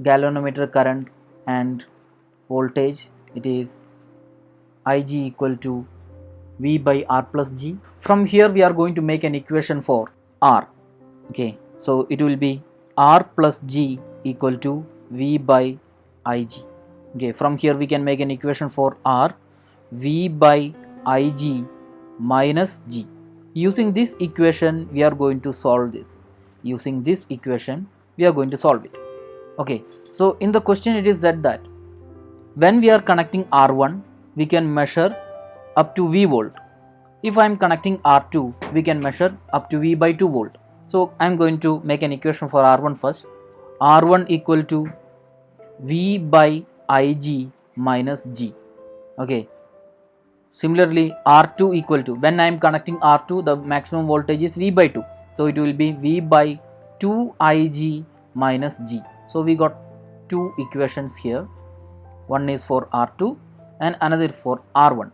galvanometer current and voltage, it is Ig equal to V by R plus G. From here we are going to make an equation for R. Okay, so it will be R plus G equal to V by Ig. Okay, from here we can make an equation for R, V by Ig minus G. Using this equation we are going to solve this. Using this equation we are going to solve it. Okay, so in the question it is said that when we are connecting R1 we can measure up to V volt. If I am connecting R2 we can measure up to V by 2 volt. So I am going to make an equation for R1 first. R1 equal to V by Ig minus G. Okay. Similarly, R2 equal to, when I am connecting R2 the maximum voltage is V by 2. So it will be V by 2 Ig minus G. So we got two equations here. One is for R2 and another for R1.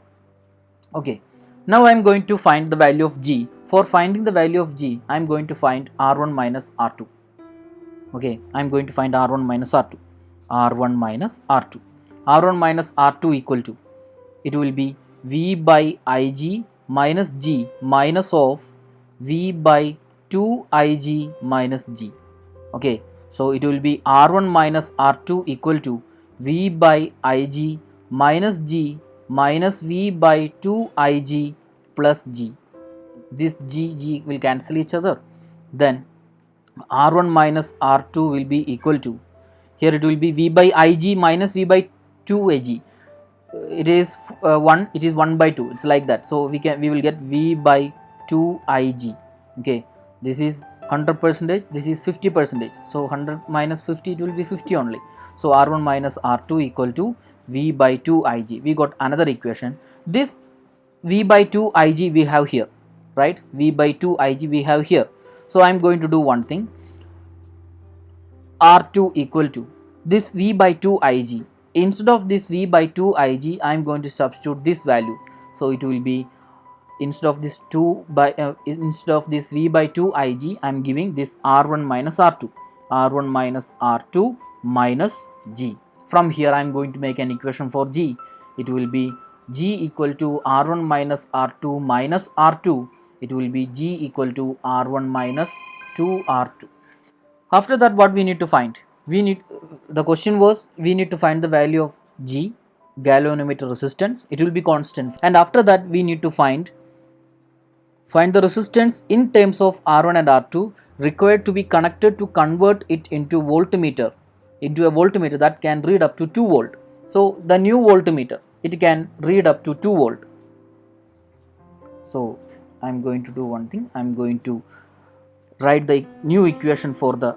Okay. Now I am going to find the value of G. For finding the value of G, I am going to find R1 minus R2. Okay, I am going to find R1 minus R2. R1 minus R2. R1 minus R2 equal to, it will be V by Ig minus G minus of V by 2 Ig minus G. Okay, so it will be R1 minus R2 equal to V by Ig minus G minus V by 2 Ig plus G. This G will cancel each other. Then R1 minus R2 will be equal to, here it will be V by Ig minus V by 2 Ig. It is 1, it is 1 by 2, it's like that. So we will get V by 2 Ig. Okay, this is 100%, this is 50%. So 100 minus 50, it will be 50 only. So R1 minus R2 equal to V by 2 Ig. We got another equation. This V by 2 Ig we have here, right? V by 2 Ig we have here. So I am going to do one thing. R2 equal to this V by 2 Ig. Instead of this V by 2 Ig, I am going to substitute this value. So it will be, instead of this instead of this V by 2 Ig, I am giving this R1 minus R2. R1 minus R2 minus G. From here I am going to make an equation for G. It will be G equal to R1 minus R2 minus R2. It will be G equal to R1 minus 2R2. After that, what we need to find? The question was, we need to find the value of G, galvanometer resistance. It will be constant. And after that, we need to find the resistance in terms of R1 and R2 required to be connected to convert it into voltmeter, into a voltmeter that can read up to 2 volt. So the new voltmeter, it can read up to 2 volt. So I am going to do one thing. I am going to write the new equation for the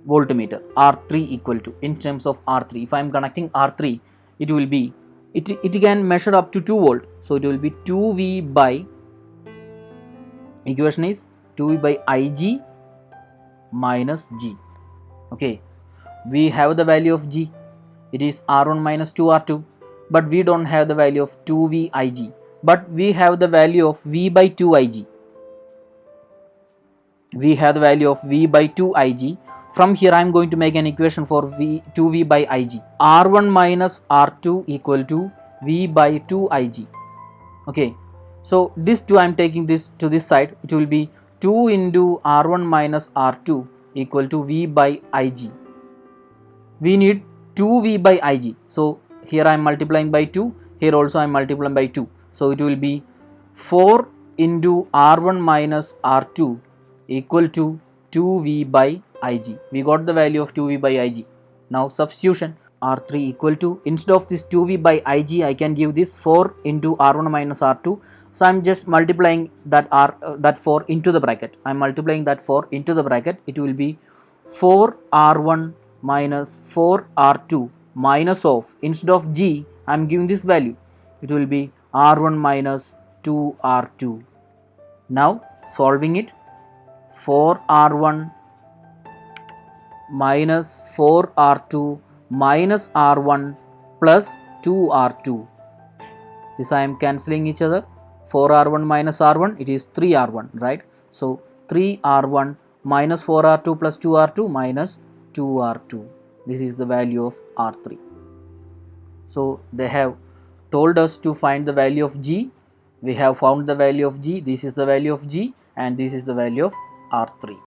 voltmeter. R3 equal to, in terms of R3, if I am connecting R3, it will be, it can measure up to 2 volt. So it will be 2V by, equation is 2V by Ig minus G. Okay, we have the value of G, it is R1 minus 2R2, but we don't have the value of 2V Ig, but we have the value of V by 2 Ig. We have the value of V by 2 Ig. From here I am going to make an equation for 2V by Ig. R1 minus R2 equal to V by 2 Ig. Okay, so this 2 I am taking this to this side. It will be 2 into R1 minus R2 equal to V by Ig. We need 2V by Ig. So here I am multiplying by 2. Here also I am multiplying by 2. So it will be 4 into R1 minus R2 equal to 2V by Ig. We got the value of 2V by Ig. Now substitution, R3 equal to, instead of this 2V by Ig, I can give this 4 into R1 minus R2. So I am just multiplying that that 4 into the bracket. I am multiplying that 4 into the bracket. It will be 4R1 minus 4R2 minus of, instead of G, I am giving this value. It will be R1 minus 2R2. Now solving it, 4R1 minus 4R2 minus R1 plus 2R2. This I am cancelling each other. 4R1 minus R1, it is 3R1, right? So 3R1 minus 4R2 plus 2R2 minus 2R2. This is the value of R3. So they have told us to find the value of G. We have found the value of G. This is the value of G and this is the value of R3.